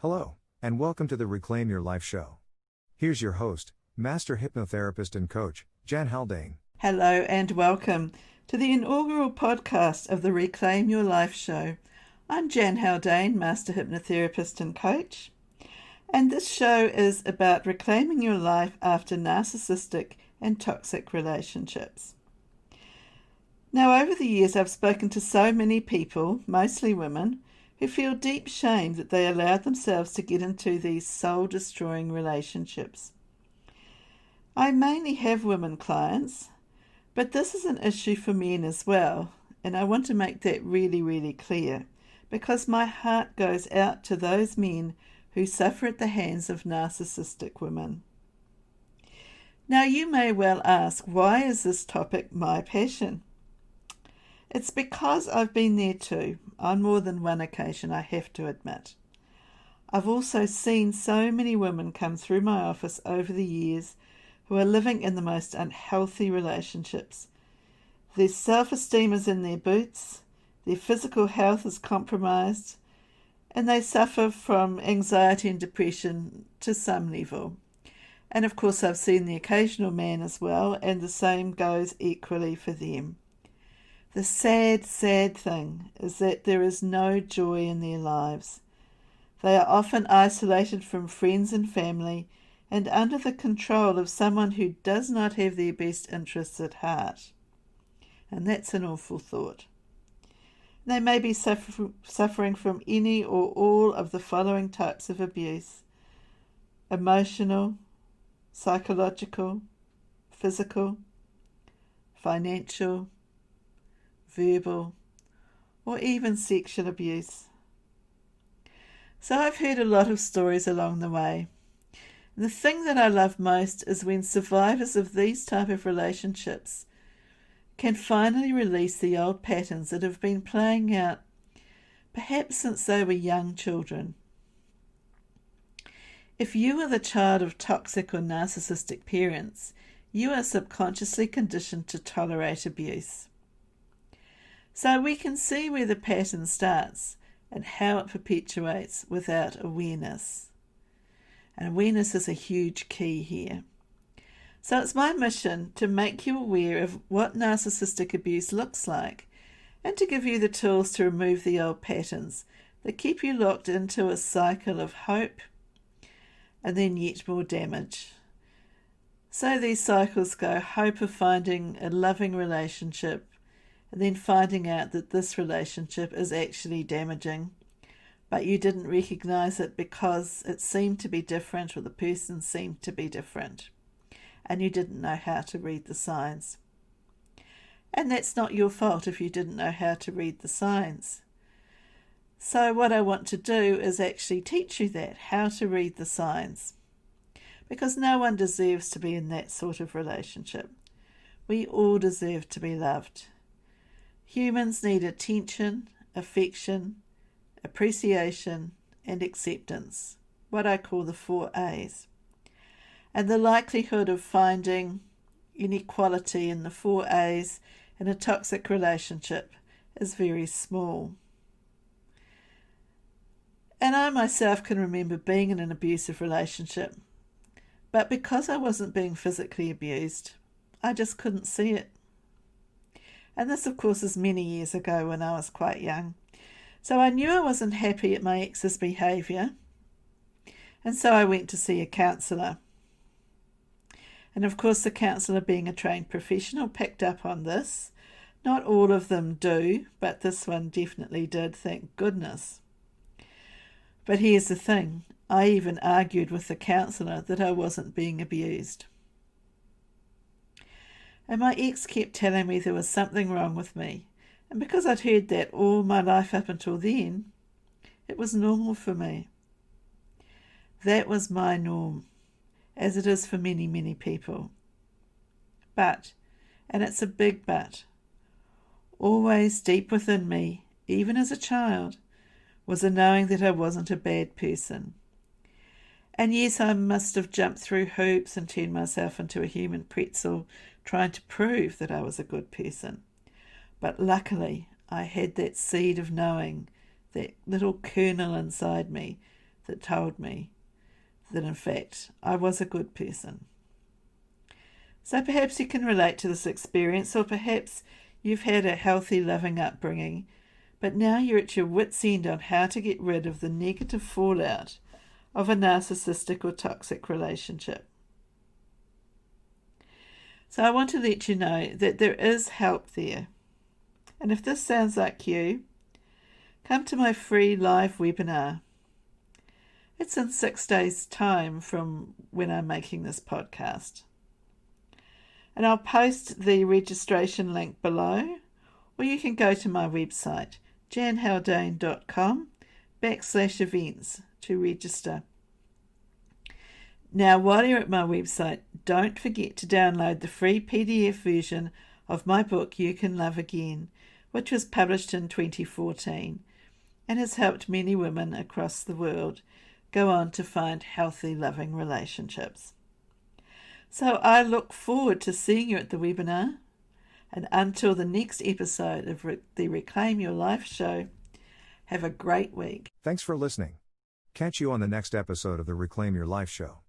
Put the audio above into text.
Hello, and welcome to the Reclaim Your Life show. Here's your host, Master Hypnotherapist and Coach, Jan Haldane. Hello and welcome to the inaugural podcast of the Reclaim Your Life show. I'm Jan Haldane, Master Hypnotherapist and Coach, and this show is about reclaiming your life after narcissistic and toxic relationships. Now, over the years, I've spoken to so many people, mostly women, who feel deep shame that they allowed themselves to get into these soul-destroying relationships. I mainly have women clients, but this is an issue for men as well, and I want to make that really clear, because my heart goes out to those men who suffer at the hands of narcissistic women. Now, you may well ask, why is this topic my passion? It's because I've been there too, on more than one occasion, I have to admit. I've also seen so many women come through my office over the years who are living in the most unhealthy relationships. Their self-esteem is in their boots, their physical health is compromised, and they suffer from anxiety and depression to some level. And of course, I've seen the occasional man as well, and the same goes equally for them. The sad thing is that there is no joy in their lives. They are often isolated from friends and family and under the control of someone who does not have their best interests at heart. And that's an awful thought. They may be suffering from any or all of the following types of abuse: emotional, psychological, physical, financial, verbal, or even sexual abuse. So I've heard a lot of stories along the way. And the thing that I love most is when survivors of these type of relationships can finally release the old patterns that have been playing out perhaps since they were young children. If you are the child of toxic or narcissistic parents, you are subconsciously conditioned to tolerate abuse. So we can see where the pattern starts and how it perpetuates without awareness. And awareness is a huge key here. So it's my mission to make you aware of what narcissistic abuse looks like and to give you the tools to remove the old patterns that keep you locked into a cycle of hope and then yet more damage. So these cycles go: hope of finding a loving relationship, and then finding out that this relationship is actually damaging, but you didn't recognize it because it seemed to be different, or the person seemed to be different, and you didn't know how to read the signs. And that's not your fault if you didn't know how to read the signs. So what I want to do is actually teach you that, how to read the signs, because no one deserves to be in that sort of relationship. We all deserve to be loved. Humans need attention, affection, appreciation, and acceptance, what I call the 4 A's. And the likelihood of finding inequality in the 4 A's in a toxic relationship is very small. And I myself can remember being in an abusive relationship, but because I wasn't being physically abused, I just couldn't see it. And this, of course, is many years ago when I was quite young. So I knew I wasn't happy at my ex's behaviour, and so I went to see a counsellor. And of course, the counsellor, being a trained professional, picked up on this. Not all of them do, but this one definitely did, thank goodness. But here's the thing, I even argued with the counsellor that I wasn't being abused. And my ex kept telling me there was something wrong with me. And because I'd heard that all my life up until then, it was normal for me. That was my norm, as it is for many people. But, and it's a big but, always deep within me, even as a child, was a knowing that I wasn't a bad person. And yes, I must have jumped through hoops and turned myself into a human pretzel trying to prove that I was a good person. But luckily, I had that seed of knowing, that little kernel inside me, that told me that in fact I was a good person. So perhaps you can relate to this experience, or perhaps you've had a healthy, loving upbringing, but now you're at your wit's end on how to get rid of the negative fallout of a narcissistic or toxic relationship. So I want to let you know that there is help there. And if this sounds like you, come to my free live webinar. It's in 6 days' time from when I'm making this podcast. And I'll post the registration link below, or you can go to my website, janhaldane.com/events to register. Now, while you're at my website, don't forget to download the free PDF version of my book, You Can Love Again, which was published in 2014 and has helped many women across the world go on to find healthy, loving relationships. So I look forward to seeing you at the webinar, and until the next episode of the Reclaim Your Life show, have a great week. Thanks for listening. Catch you on the next episode of the Reclaim Your Life show.